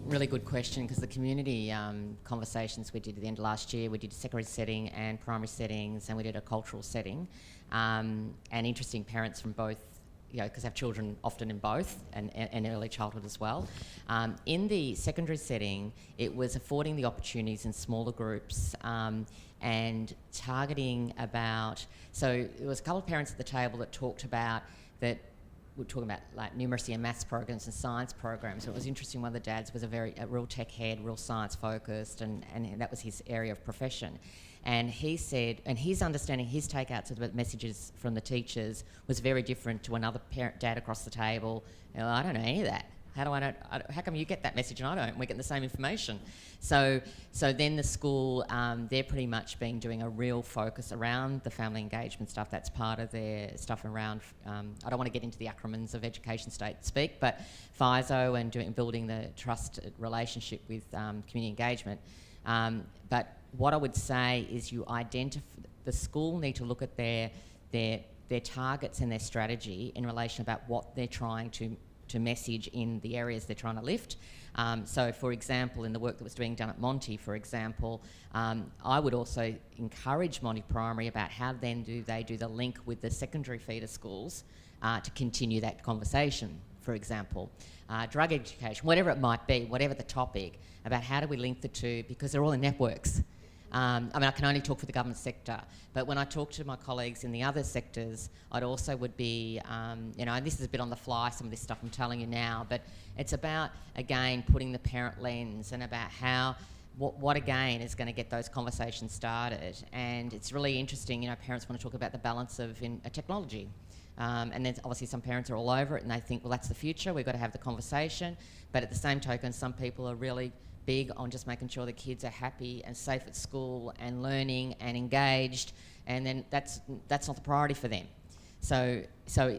really good question, because the community conversations we did at the end of last year, we did secondary setting and primary settings, and we did a cultural setting, and interesting parents from both, because I have children often in both, and early childhood as well. In the secondary setting, it was affording the opportunities in smaller groups and targeting about, so there was a couple of parents at the table that talked about that. We're talking about like numeracy and maths programs and science programs. So it was interesting. One of the dads was a real tech head, real science focused, and that was his area of profession. And he said, and his understanding, his takeouts of the messages from the teachers was very different to another dad across the table. I don't know any of that. How come you get that message and I don't? We're getting the same information. So then the school, they're pretty much doing a real focus around the family engagement stuff. That's part of their stuff around, I don't want to get into the acronyms of education state speak, but FISO and building the trust relationship with community engagement. But what I would say is the school need to look at their targets and their strategy in relation about what they're trying to message in the areas they're trying to lift. So, for example, in the work that was being done at Monty, for example, I would also encourage Monty Primary about how then do they do the link with the secondary feeder schools to continue that conversation, for example. Drug education, whatever it might be, whatever the topic, about how do we link the two, because they're all in networks. I can only talk for the government sector, but when I talk to my colleagues in the other sectors, I'd also would be, and this is a bit on the fly, some of this stuff I'm telling you now, but it's about, again, putting the parent lens and about what again is going to get those conversations started. And it's really interesting, parents want to talk about the balance of technology. And then obviously some parents are all over it and they think, well, that's the future, we've got to have the conversation. But at the same token, some people are really big on just making sure the kids are happy and safe at school and learning and engaged, and then that's not the priority for them. So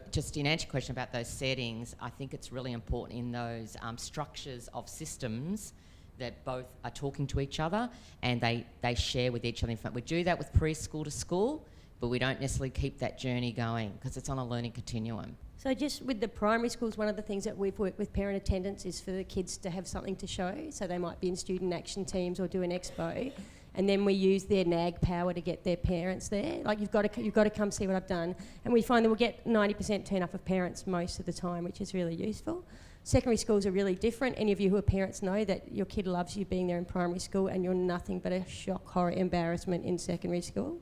just in answer to your question about those settings, I think it's really important in those structures of systems that both are talking to each other and they share with each other. In fact, we do that with preschool to school, but we don't necessarily keep that journey going because it's on a learning continuum. So just with the primary schools, one of the things that we've worked with parent attendance is for the kids to have something to show. So they might be in student action teams or do an expo, and then we use their NAG power to get their parents there. Like, you've got to come see what I've done. And we find that we'll get 90% turn up of parents most of the time, which is really useful. Secondary schools are really different. Any of you who are parents know that your kid loves you being there in primary school and you're nothing but a shock, horror, embarrassment in secondary school.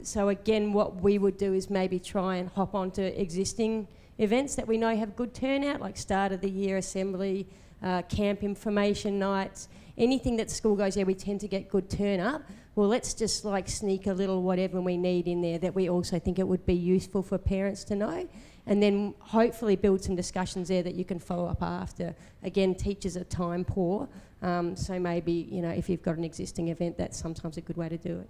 So again, what we would do is maybe try and hop onto existing events that we know have good turnout, like start of the year assembly, camp information nights, anything that school goes, we tend to get good turn up. Well, let's just sneak a little whatever we need in there that we also think it would be useful for parents to know, and then hopefully build some discussions there that you can follow up after. Again, teachers are time poor, so maybe, if you've got an existing event, that's sometimes a good way to do it.